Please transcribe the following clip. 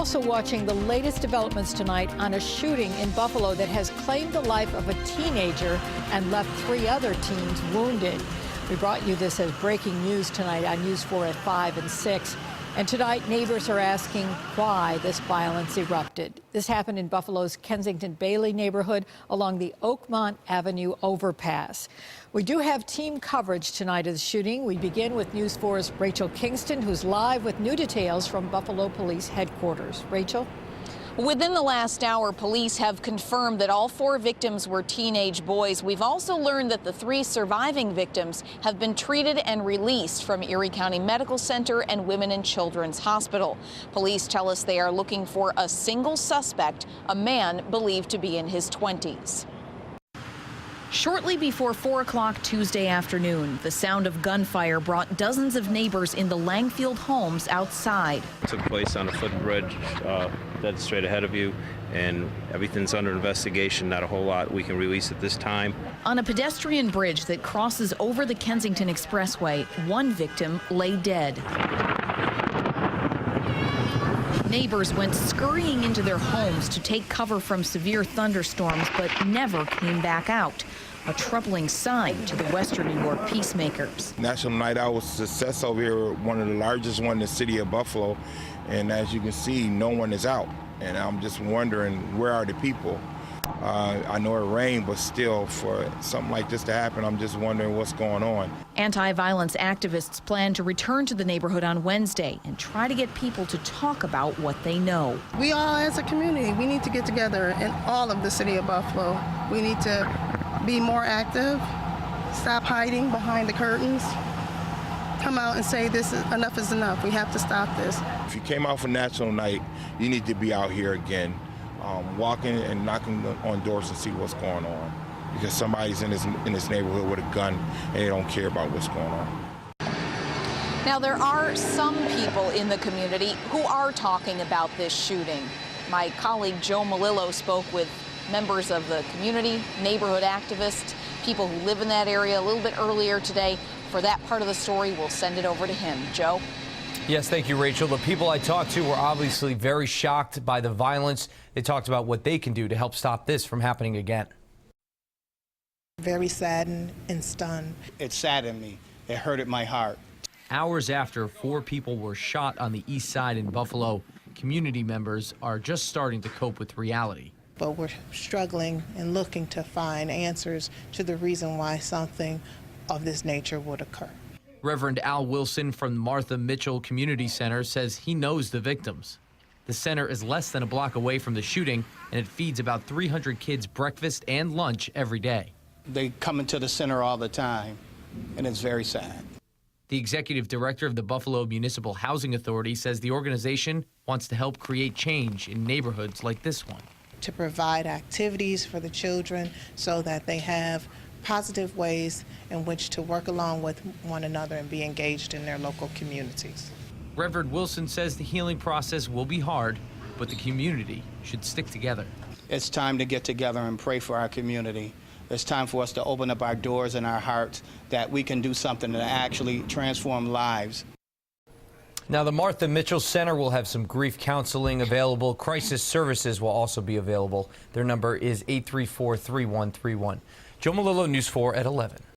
also watching the latest developments tonight on a shooting in Buffalo that has claimed the life of a teenager and left 3 other teens wounded. We brought you this as breaking news tonight on News 4 at 5 and 6. And tonight, neighbors are asking why this violence erupted. This happened in Buffalo's Kensington Bailey neighborhood along the Oakmont Avenue overpass. We do have team coverage tonight of the shooting. We begin with News 4's Rachel Kingston, who's live with new details from Buffalo Police Headquarters. Rachel? Within the last hour, police have confirmed that all 4 victims were teenage boys. We've also learned that the 3 surviving victims have been treated and released from Erie County Medical Center and Women and Children's Hospital. Police tell us they are looking for a single suspect, a man believed to be in his 20s. Shortly before 4 o'clock Tuesday afternoon, the sound of gunfire brought dozens of neighbors in the Langfield homes outside. It took place on a footbridge dead straight ahead of you, and everything's under investigation. Not a whole lot we can release at this time. On a pedestrian bridge that crosses over the Kensington Expressway, one victim lay dead. Neighbors went scurrying into their homes to take cover from severe thunderstorms, but never came back out. A troubling sign to the Western New York peacemakers. National Night Out was a success over here, one of the largest one in the city of Buffalo. And as you can see, no one is out. And I'm just wondering, where are the people? I know it rained, but still, for something like this to happen, I'm just wondering what's going on. Anti-violence activists plan to return to the neighborhood on Wednesday and try to get people to talk about what they know. We all, as a community, we need to get together in all of the city of Buffalo. We need to be more active, stop hiding behind the curtains, come out and say enough is enough. We have to stop this. If you came out for National Night, you need to be out here again. Walking and knocking on doors to see what's going on, because somebody's in this neighborhood with a gun and they don't care about what's going on. Now, there are some people in the community who are talking about this shooting. My colleague Joe Malillo spoke with members of the community, neighborhood activists, people who live in that area a little bit earlier today. For that part of the story, we'll send it over to him. Joe? Yes, thank you, Rachel. The people I talked to were obviously very shocked by the violence. They talked about what they can do to help stop this from happening again. Very saddened and stunned. It saddened me. It hurted my heart. Hours after 4 people were shot on the east side in Buffalo, community members are just starting to cope with reality. But we're struggling and looking to find answers to the reason why something of this nature would occur. Reverend Al Wilson from Martha Mitchell Community Center says he knows the victims. The center is less than a block away from the shooting, and it feeds about 300 kids breakfast and lunch every day. They come into the center all the time, and it's very sad. The executive director of the Buffalo Municipal Housing Authority says the organization wants to help create change in neighborhoods like this one. To provide activities for the children so that they have positive ways in which to work along with one another and be engaged in their local communities. Reverend Wilson says the healing process will be hard, but the community should stick together. It's time to get together and pray for our community. It's time for us to open up our doors and our hearts that we can do something to actually transform lives. Now, the Martha Mitchell Center will have some grief counseling available. Crisis services will also be available. Their number is 834-3131. Joe Malillo, News 4 at 11.